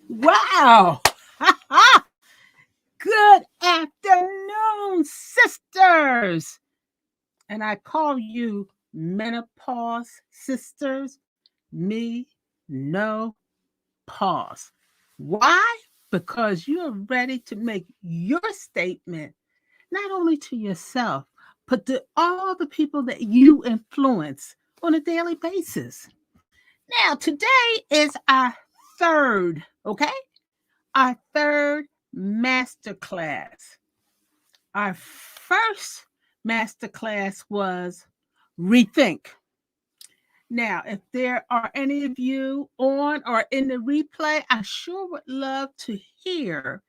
Wow. Good afternoon, sisters. And I call you menopause sisters. Me, no pause. Why? Because you are ready to make your statement, not only to yourself, but to all the people that you influence on a daily basis. Now, today is our third, okay? Our third master class. Our first master class was rethink. Now, if there are any of you on or in the replay, I sure would love to hear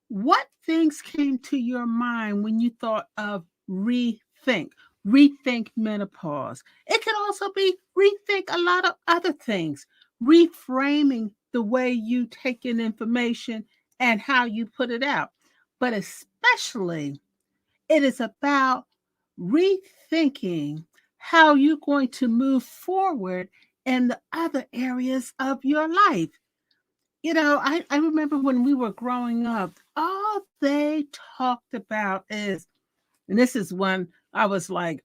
what things came to your mind when you thought of rethink. Rethink menopause. It could also be rethink a lot of other things, reframing the way you take in information and how you put it out. But especially, it is about rethinking how you're going to move forward in the other areas of your life. I remember when we were growing up, all they talked about is, and this is when I was like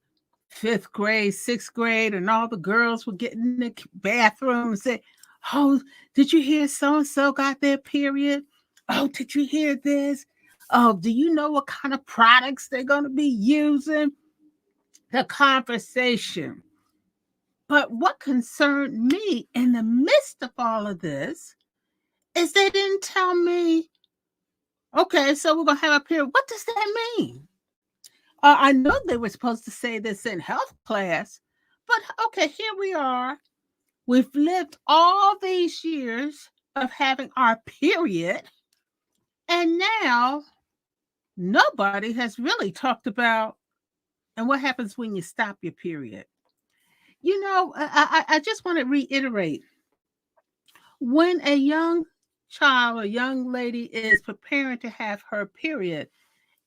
fifth grade, sixth grade, and all the girls were getting in the bathroom and say, "Oh, did you hear so and so got their period? Oh, did you hear this? Oh, do you know what kind of products they're going to be using?" The conversation. But what concerned me in the midst of all of this is they didn't tell me, okay, so we're going to have a period. What does that mean? I know they were supposed to say this in health class, but okay, here we are. We've lived all these years of having our period, and now nobody has really talked about and what happens when you stop your period. I just want to reiterate, when a young child or young lady is preparing to have her period,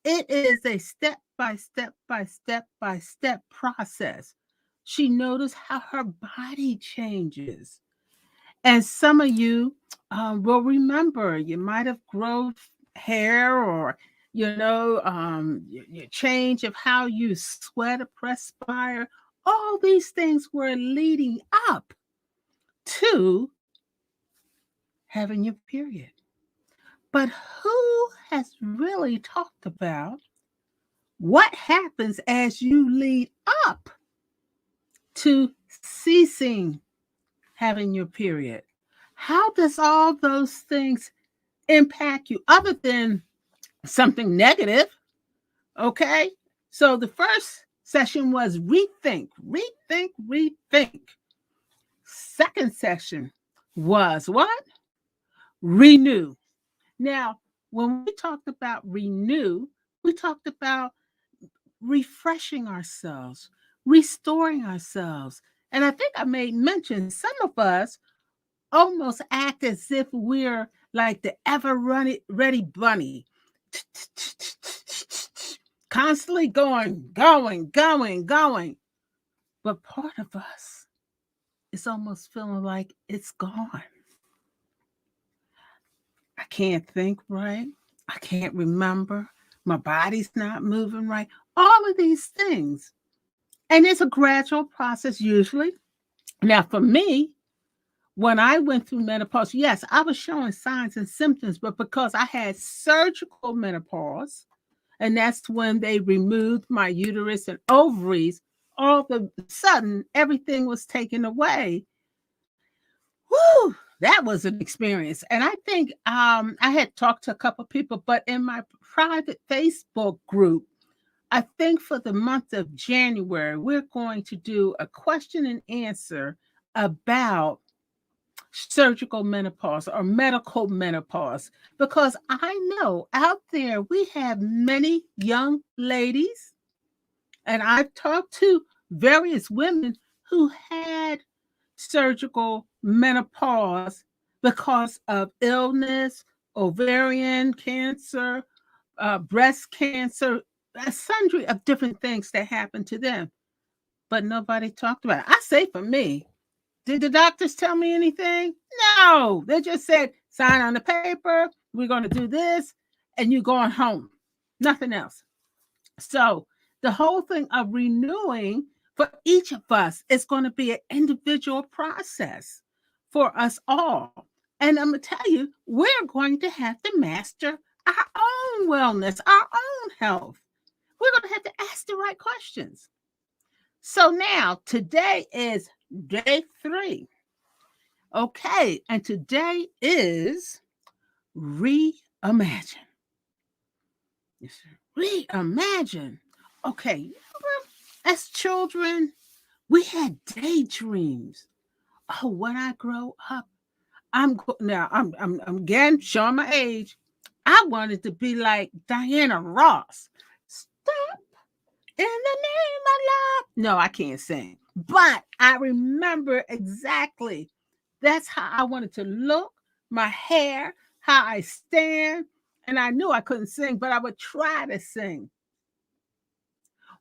it is a step by step by step by step process. She noticed how her body changes. And some of you will remember you might have grown hair, or, your change of how you sweat or perspire. All these things were leading up to having your period. But who has really talked about what happens as you lead up to ceasing having your period? How does all those things impact you other than something negative? Okay. So the first session was rethink, rethink, rethink. Second session was what? Renew. Now, when we talked about renew, we talked about refreshing ourselves, restoring ourselves. And I think I made mention some of us almost act as if we're like the ever ready bunny, constantly going. But part of us is almost feeling like it's gone. I can't think right. I can't remember. My body's not moving right. All of these things. And it's a gradual process usually. Now, for me, when I went through menopause, yes, I was showing signs and symptoms, but because I had surgical menopause, and that's when they removed my uterus and ovaries, all of a sudden everything was taken away. Whew, that was an experience. And I think I had talked to a couple of people, but in my private Facebook group, I think for the month of January, we're going to do a question and answer about surgical menopause or medical menopause, because I know out there we have many young ladies, and I've talked to various women who had surgical menopause because of illness, ovarian cancer, breast cancer, a sundry of different things that happened to them, but nobody talked about it. I say for me, Did the doctors tell me anything? No. They just said, sign on the paper. We're going to do this, and you're going home. Nothing else. So the whole thing of renewing for each of us is going to be an individual process for us all. And I'm going to tell you, we're going to have to master our own wellness, our own health. We're going to have to ask the right questions. So now, today is day 3. Okay, and today is reimagine. Yes, sir. Reimagine. Okay, as children, we had daydreams. Oh, when I grow up, I'm again showing my age. I wanted to be like Diana Ross. Stop in the name of love. No, I can't sing, but I remember exactly. That's how I wanted to look, my hair, how I stand, and I knew I couldn't sing, but I would try to sing.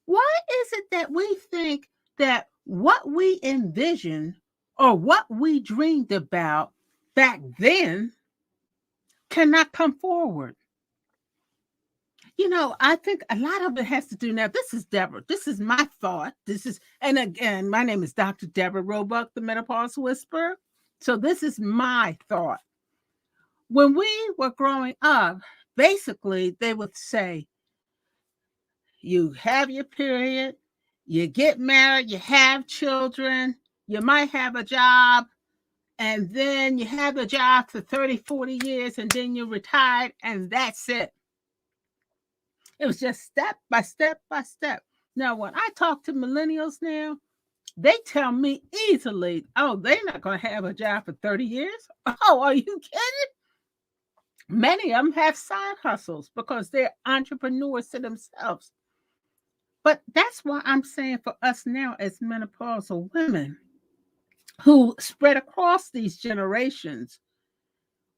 Why is it that we think that what we envisioned or what we dreamed about back then cannot come forward? I think a lot of it has to do now. This is Deborah. This is my thought. And again, my name is Dr. Deborah Roebuck, the Menopause Whisperer. So this is my thought. When we were growing up, basically they would say, you have your period, you get married, you have children, you might have a job, and then you have a job for 30, 40 years, and then you're retired, and that's it. It was just step by step by step. Now, when I talk to millennials now, they tell me easily, oh, they're not going to have a job for 30 years. Oh, are you kidding? Many of them have side hustles because they're entrepreneurs to themselves. But that's why I'm saying for us now as menopausal women who spread across these generations,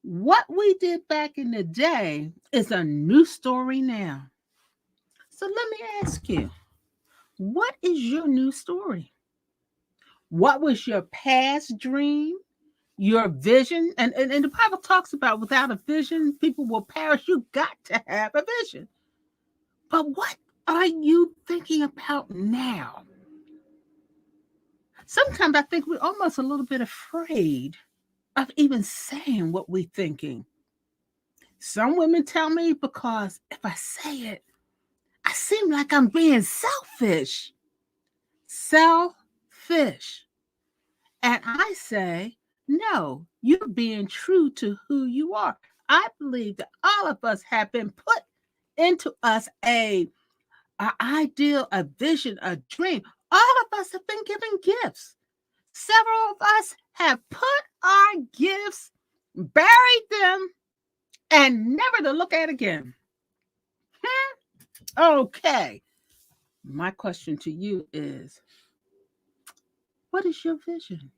what we did back in the day is a new story now. So let me ask you, what is your new story? What was your past dream, your vision? And the Bible talks about without a vision, people will perish. You got to have a vision. But what are you thinking about now? Sometimes I think we're almost a little bit afraid of even saying what we're thinking. Some women tell me because if I say it, I seem like I'm being selfish. Selfish. And I say, no, you're being true to who you are. I believe that all of us have been put into us a ideal, a vision, a dream. All of us have been given gifts. Several of us have put our gifts, buried them, and never to look at again. Okay. My question to you is, what is your vision?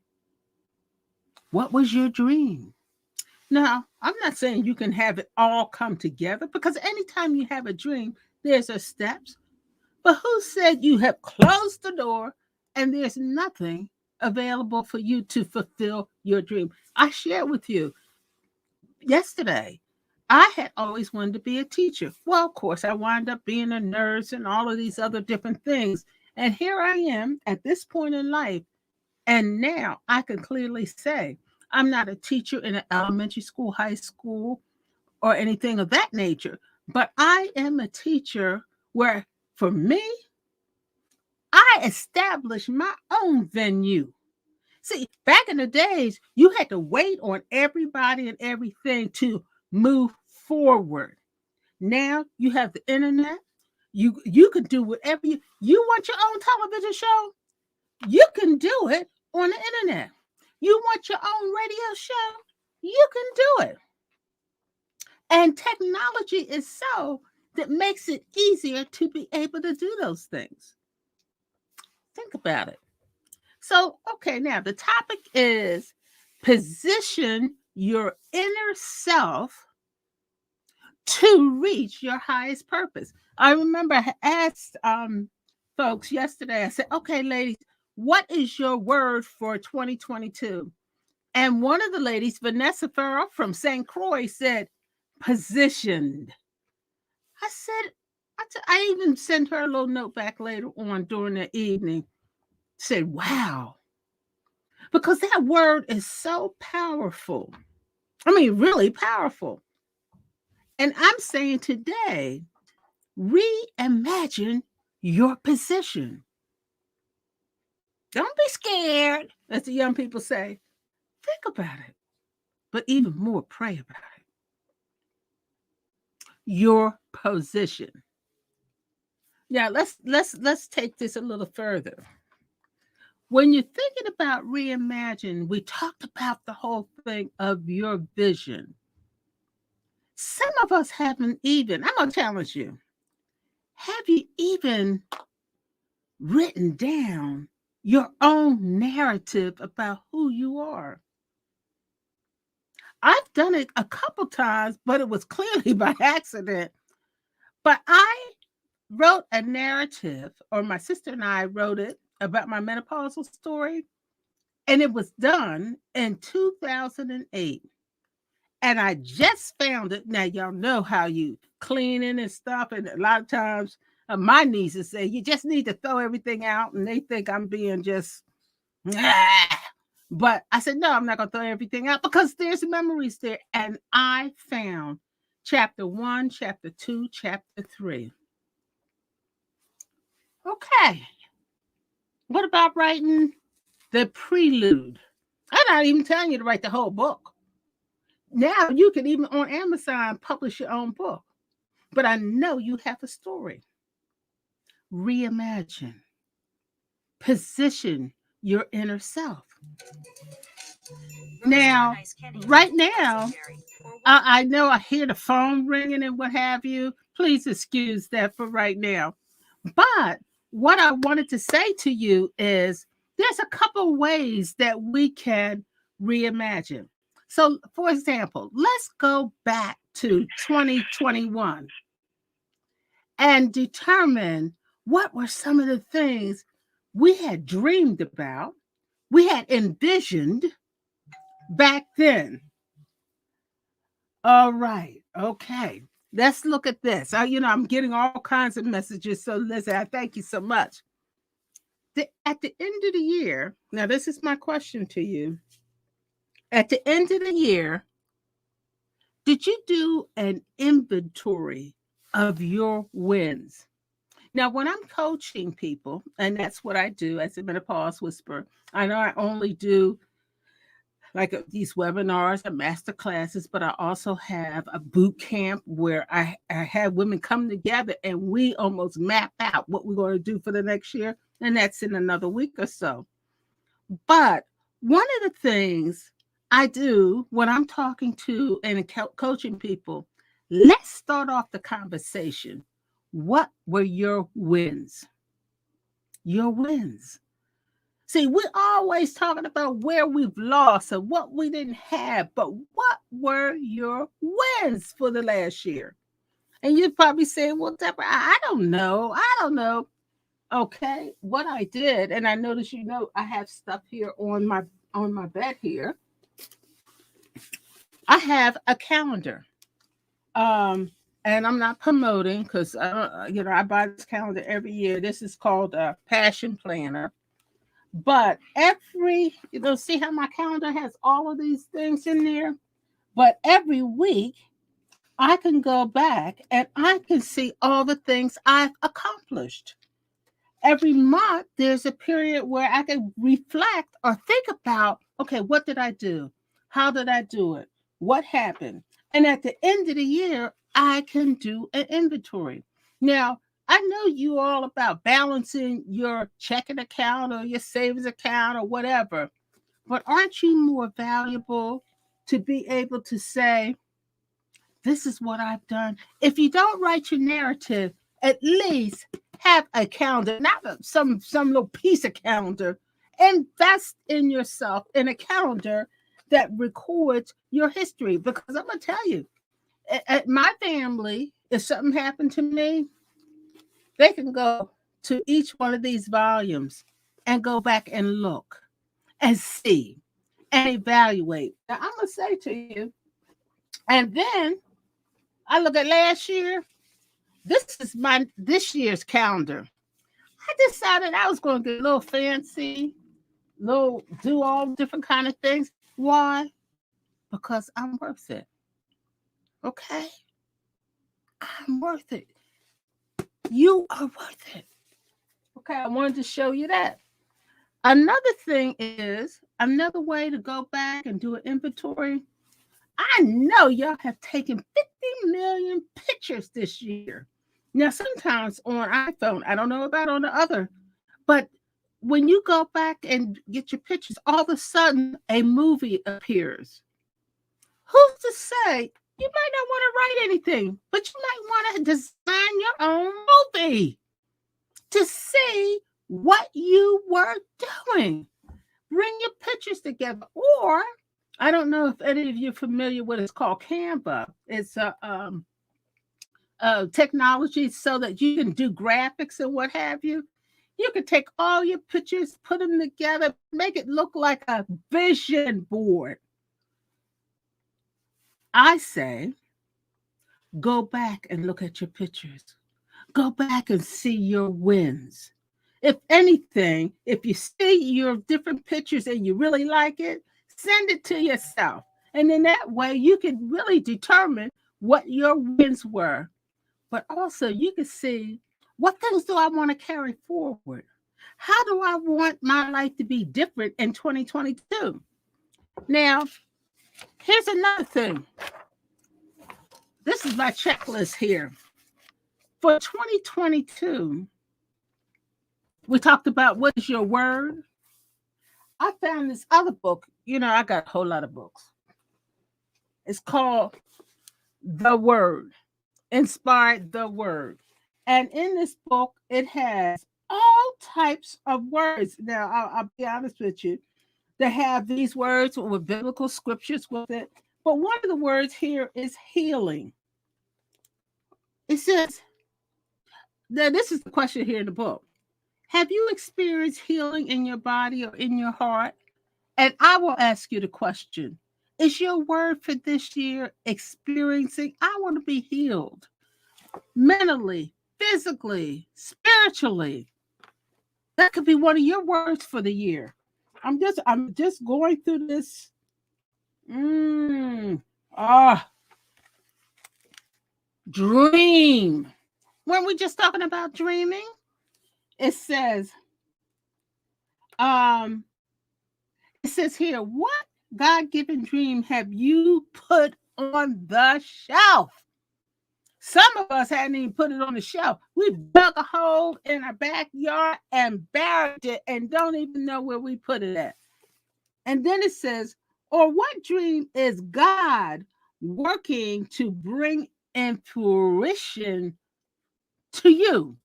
What was your dream? Now, I'm not saying you can have it all come together because anytime you have a dream, there's a steps. But who said you have closed the door and there's nothing available for you to fulfill your dream? I shared with you yesterday. I had always wanted to be a teacher. Well, of course, I wound up being a nurse and all of these other different things. And here I am at this point in life. And now I can clearly say I'm not a teacher in an elementary school, high school, or anything of that nature. But I am a teacher where, for me, I established my own venue. See, back in the days, you had to wait on everybody and everything to move forward. Now you have the internet. You can do whatever you want your own television show. You can do it on the internet. You want your own radio show. You can do it. And technology is so that makes it easier to be able to do those things. Think about it. So, okay, now the topic is position your inner self to reach your highest purpose. I remember I asked folks yesterday, I said, okay, ladies, what is your word for 2022? And one of the ladies, Vanessa Farrell from St. Croix, said, positioned. I said, I even sent her a little note back later on during the evening. Said, wow. Because that word is so powerful. I mean, really powerful. And I'm saying today, reimagine your position. Don't be scared, as the young people say. Think about it, but even more, pray about it. Your position. Now let's take this a little further. When you're thinking about reimagine, we talked about the whole thing of your vision. Some of us haven't even, I'm gonna challenge you. Have you even written down your own narrative about who you are? I've done it a couple times, but it was clearly by accident. But I wrote a narrative, or my sister and I wrote it about my menopausal story, and it was done in 2008. And I just found it. Now, y'all know how you cleaning and stuff. And a lot of times, my nieces say, you just need to throw everything out. And they think I'm being just, ah. But I said, no, I'm not going to throw everything out because there's memories there. And I found chapter 1, chapter 2, chapter 3. Okay. What about writing the prelude? I'm not even telling you to write the whole book. Now you can even on Amazon publish your own book. But I know you have a story. Reimagine. Position your inner self. Now, right now, I know I hear the phone ringing and what have you. Please excuse that for right now. But what I wanted to say to you is there's a couple ways that we can reimagine. So, for example, let's go back to 2021 and determine what were some of the things we had dreamed about, we had envisioned back then. All right. Okay. Let's look at this. I'm getting all kinds of messages. So, listen, I thank you so much. At the end of the year, now, this is my question to you. At the end of the year, did you do an inventory of your wins? Now, when I'm coaching people, and that's what I do as a menopause whisperer, I know I only do like these webinars and master classes, but I also have a boot camp where I have women come together and we almost map out what we're going to do for the next year. And that's in another week or so. But one of the things I do when I'm talking to and coaching people, let's start off the conversation. What were your wins? Your wins. See, we're always talking about where we've lost and what we didn't have, but what were your wins for the last year? And you're probably saying, well, Deborah, I don't know. I don't know. Okay, what I did, and I noticed, I have stuff here on my bed here. I have a calendar. And I'm not promoting because I buy this calendar every year. This is called a Passion Planner. But see how my calendar has all of these things in there? But every week, I can go back and I can see all the things I've accomplished. Every month, there's a period where I can reflect or think about, okay, what did I do? How did I do it? What happened? And at the end of the year, I can do an inventory. Now, I know you all about balancing your checking account or your savings account or whatever, but aren't you more valuable to be able to say, this is what I've done? If you don't write your narrative, at least have a calendar, not some little piece of calendar. Invest in yourself in a calendar that records your history. Because I'm going to tell you, at my family, if something happened to me, they can go to each one of these volumes and go back and look and see and evaluate. Now, I'm going to say to you, and then I look at last year. This is this year's calendar. I decided I was going to get a little fancy, little do all different kind of things. Why? Because I'm worth it. Okay? I'm worth it. You are worth it. Okay, I wanted to show you that. Another thing is another way to go back and do an inventory. I know y'all have taken 50 million pictures this year. Now, sometimes on iPhone, I don't know about on the other, but when you go back and get your pictures, all of a sudden a movie appears. Who's to say you might not want to write anything, but you might want to design your own movie to see what you were doing. Bring your pictures together. Or, I don't know if any of you are familiar with it's called Canva. It's a technology so that you can do graphics and what have you. You can take all your pictures, put them together, make it look like a vision board. I say, go back and look at your pictures. Go back and see your wins. If anything, if you see your different pictures and you really like it, send it to yourself. And in that way, you can really determine what your wins were. But also, you can see what things do I want to carry forward? How do I want my life to be different in 2022? Now, here's another thing. This is my checklist here. For 2022, we talked about what is your word. I found this other book. You know, I got a whole lot of books. It's called The Word, Inspired the Word. And in this book, it has all types of words. Now, I'll be honest with you. They have these words with biblical scriptures with it. But one of the words here is healing. It says, now this is the question here in the book. Have you experienced healing in your body or in your heart? And I will ask you the question, is your word for this year experiencing, I want to be healed mentally, physically, spiritually? That could be one of your words for the year. I'm just going through this. Ah, dream. When we just talking about dreaming, it says, um, it says here, what God-given dream have you put on the shelf? Some of us hadn't even put it on the shelf. We dug a hole in our backyard and buried it and don't even know where we put it at. And then it says, or what dream is God working to bring in fruition to you?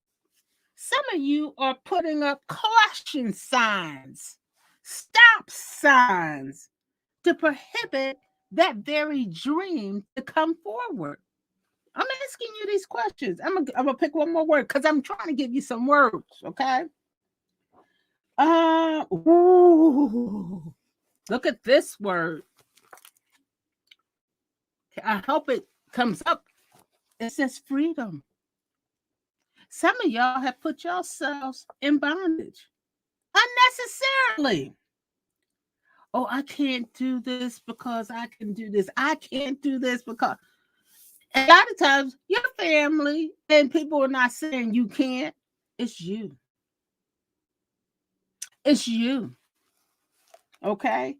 Some of you are putting up caution signs, stop signs to prohibit that very dream to come forward. I'm asking you these questions. I'm gonna pick one more word because I'm trying to give you some words, okay? Ooh, look at this word. I hope it comes up. It says freedom. Some of y'all have put yourselves in bondage unnecessarily. Oh, I can't do this because I can do this. I can't do this because a lot of times your family and people are not saying you can't. It's you. It's you. Okay.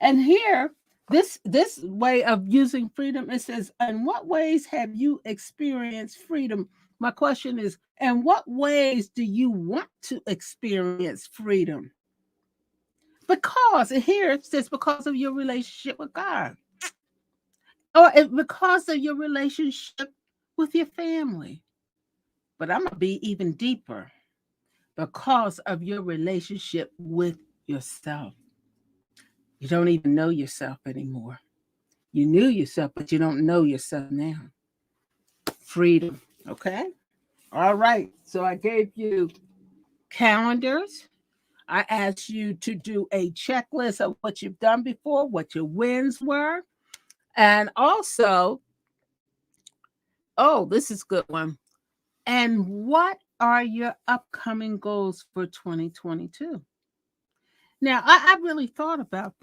And here, this way of using freedom, it says, in what ways have you experienced freedom? My question is, in what ways do you want to experience freedom? Because here it says because of your relationship with God. Or because of your relationship with your family. But I'm gonna be even deeper. Because of your relationship with yourself. You don't even know yourself anymore. You knew yourself, but you don't know yourself now. Freedom. Okay. All right. So I gave you calendars. I asked you to do a checklist of what you've done before, what your wins were, and also, oh, this is a good one. And what are your upcoming goals for 2022? Now, I really thought about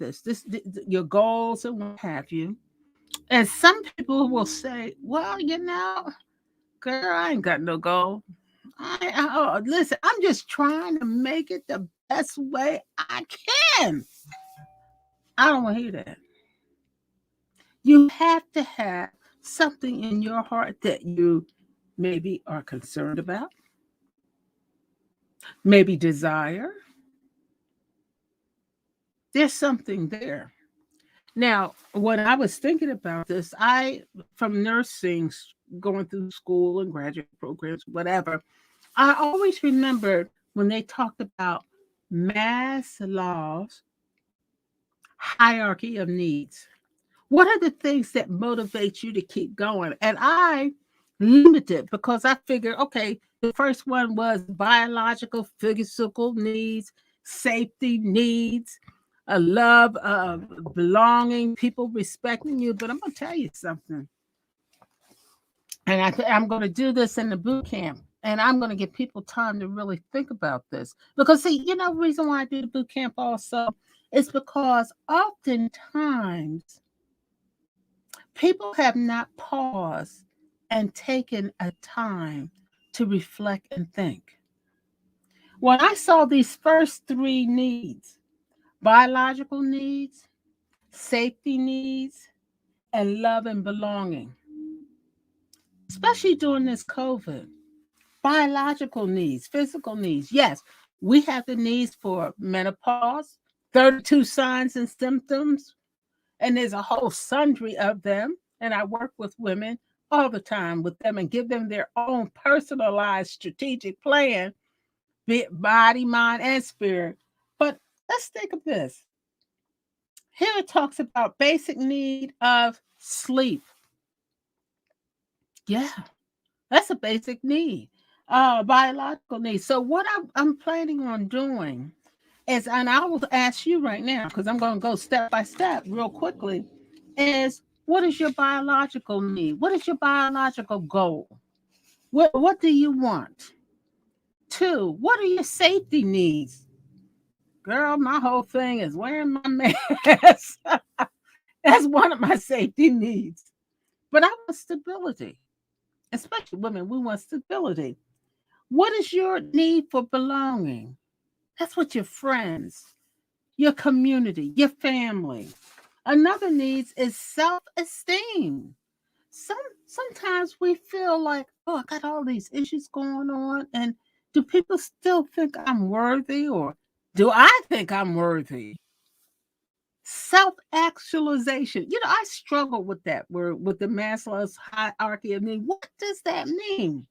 your goals and what have you. And some people will say, well, girl, I ain't got no goal. Listen, I'm just trying to make it the best way I can. I don't want to hear that. You have to have something in your heart that you maybe are concerned about, maybe desire. There's something there. Now, when I was thinking about this, from nursing, going through school and graduate programs, whatever, I always remembered when they talked about Maslow's hierarchy of needs. What are the things that motivate you to keep going? And I limited because I figured, okay, the first one was biological, physical needs, safety needs, a love of belonging, people respecting you. But I'm going to tell you something. And I'm going to do this in the boot camp. And I'm going to give people time to really think about this. Because, see, the reason why I do the boot camp also is because oftentimes people have not paused and taken a time to reflect and think. When I saw these first three needs, biological needs, safety needs, and love and belonging, especially during this COVID, biological needs, physical needs. Yes, we have the needs for menopause, 32 signs and symptoms, and there's a whole sundry of them. And I work with women all the time with them and give them their own personalized strategic plan, be it body, mind, and spirit. But let's think of this. Here it talks about basic need of sleep. Yeah, that's a basic need, biological need. So what I'm planning on doing is, and I will ask you right now, because I'm going to go step by step real quickly, is what is your biological need? What is your biological goal? What do you want? Two, what are your safety needs? Girl, my whole thing is wearing my mask. That's one of my safety needs. But I want stability, especially women. We want stability. What is your need for belonging? That's what your friends, your community, your family. Another needs is self-esteem. Sometimes we feel like, oh, I got all these issues going on, and do people still think I'm worthy, or do I think I'm worthy? Self-actualization. I struggle with that word, with the Maslow's hierarchy of needs. What does that mean?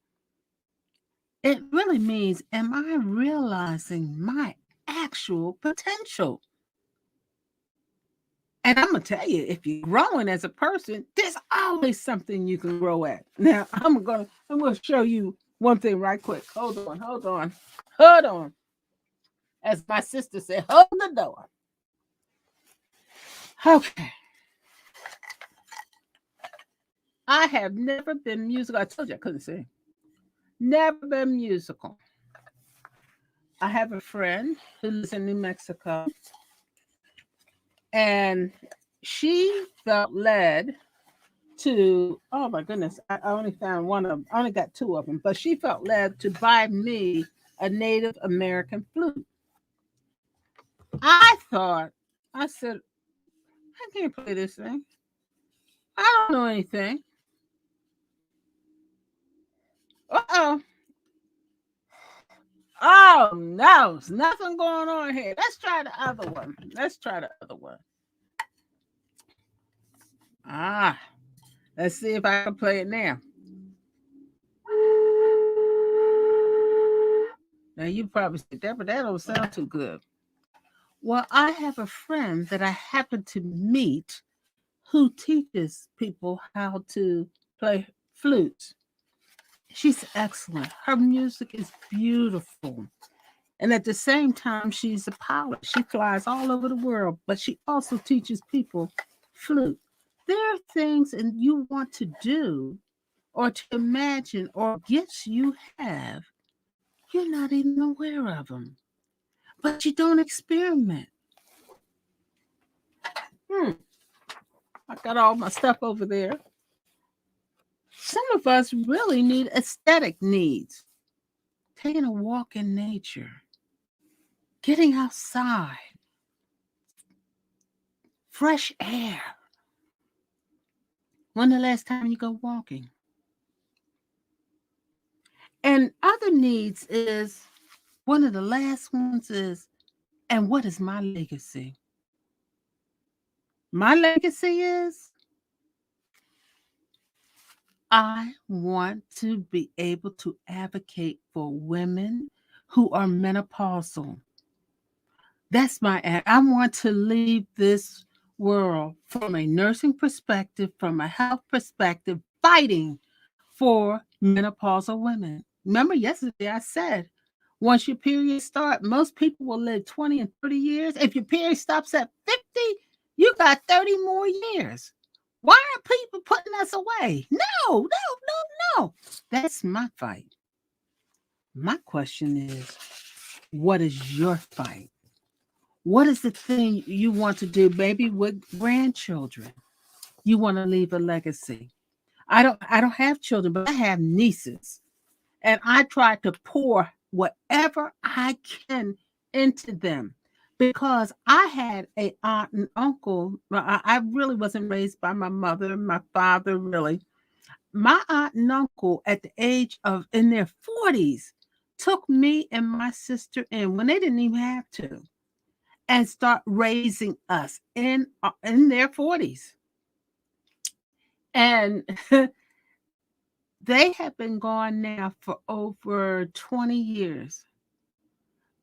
It really means, am I realizing my actual potential? And I'm gonna tell you, if you're growing as a person, there's always something you can grow at. Now, I'm gonna show you one thing right quick. Hold on. As my sister said, hold the door. Okay. I have never been musical. I told you I couldn't sing. Never been musical. I have a friend who lives in New Mexico, and she felt led to, oh my goodness, I only found one of them. I only got two of them, but she felt led to buy me a Native American flute. I said, I can't play this thing. I don't know anything. Uh-oh. Oh no, there's nothing going on here. Let's try the other one. Ah, let's see if I can play it now. Now you probably said that, but that don't sound too good. Well, I have a friend that I happen to meet who teaches people how to play flutes. She's excellent. Her music is beautiful. And at the same time, she's a pilot. She flies all over the world, but she also teaches people flute. There are things and you want to do or to imagine or gifts you have, you're not even aware of them, but you don't experiment. Hmm, I got all my stuff over there. Some of us really need aesthetic needs. Taking a walk in nature, getting outside, fresh air. When the last time you go walking? And other needs is one of the last ones is, and what is my legacy? My legacy is I want to be able to advocate for women who are menopausal. That's I want to leave this world from a nursing perspective, from a health perspective, fighting for menopausal women. Remember yesterday I said, once your period starts, most people will live 20 and 30 years. If your period stops at 50, you got 30 more years. Why are people putting us away? No, no, no, no. That's my fight. My question is, what is your fight? What is the thing you want to do? Maybe with grandchildren, you want to leave a legacy. I don't have children, but I have nieces. And I try to pour whatever I can into them because I had a aunt and uncle. I really wasn't raised by my mother and my father, really. My aunt and uncle, at the age of in their 40s, took me and my sister in when they didn't even have to and start raising us in their 40s. And they have been gone now for over 20 years.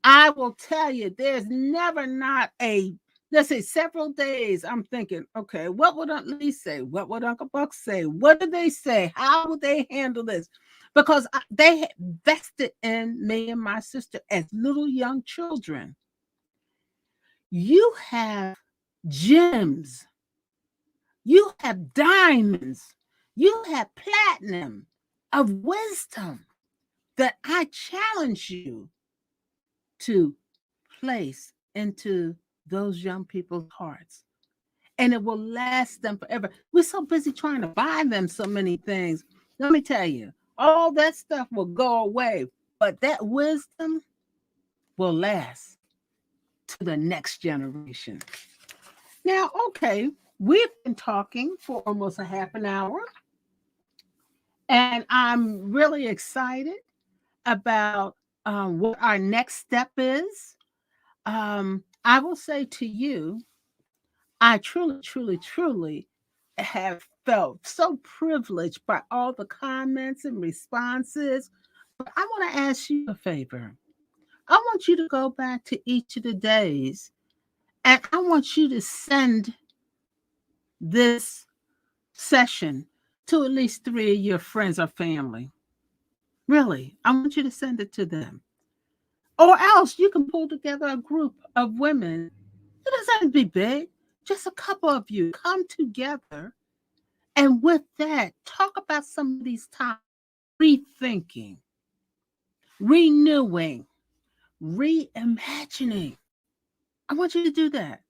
I will tell you, there's never not let's say several days. I'm thinking, okay, what would Aunt Lee say? What would Uncle Buck say? What do they say? How would they handle this? Because they had vested in me and my sister as little young children. You have gems, you have diamonds, you have platinum of wisdom that I challenge you to place into those young people's hearts. And it will last them forever. We're so busy trying to buy them so many things. Let me tell you, all that stuff will go away, but that wisdom will last to the next generation. Now, okay, we've been talking for almost a half an hour, and I'm really excited about what our next step is. I will say to you, I truly, truly, truly have felt so privileged by all the comments and responses. But I want to ask you a favor. I want you to go back to each of the days and I want you to send this session to at least 3 of your friends or family. Really, I want you to send it to them. Or else you can pull together a group of women. It doesn't have to be big, just a couple of you come together. And with that, talk about some of these topics: rethinking, renewing, reimagining. I want you to do that.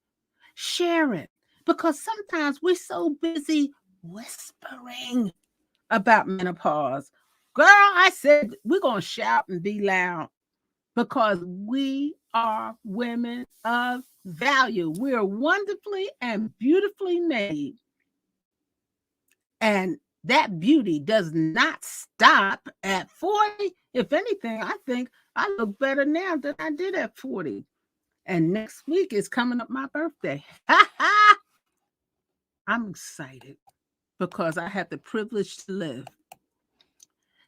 Share it because sometimes we're so busy whispering about menopause. Girl, I said we're going to shout and be loud because we are women of value. We are wonderfully and beautifully made. And that beauty does not stop at 40. If anything, I think I look better now than I did at 40. And next week is coming up my birthday. I'm excited because I have the privilege to live.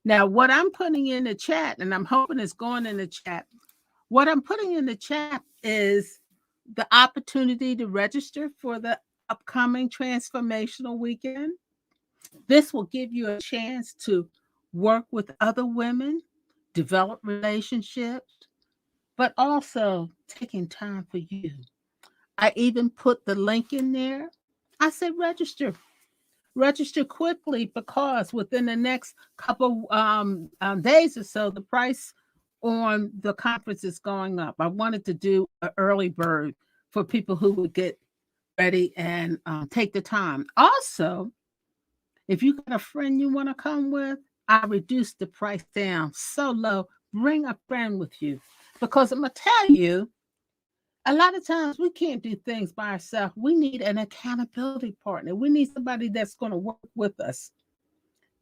Now, what I'm putting in the chat, and I'm hoping it's going in the chat, what I'm putting in the chat is the opportunity to register for the upcoming transformational weekend. This will give you a chance to work with other women, develop relationships, but also taking time for you. I even put the link in there. I said register. Register quickly because within the next couple days or so, the price on the conference is going up. I wanted to do an early bird for people who would get ready and take the time. Also, if you got a friend you want to come with, I reduced the price down so low. Bring a friend with you because I'm going to tell you, a lot of times we can't do things by ourselves. We need an accountability partner. We need somebody that's going to work with us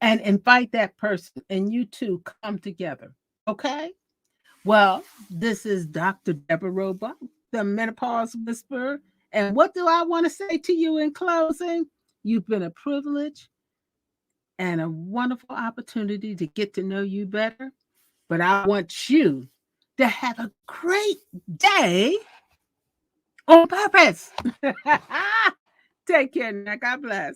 and invite that person, and you two come together. Okay? Well, this is Dr. Deborah Roebuck, the Menopause Whisperer. And what do I want to say to you in closing? You've been a privilege and a wonderful opportunity to get to know you better. But I want you to have a great day on purpose. Take care now. God bless.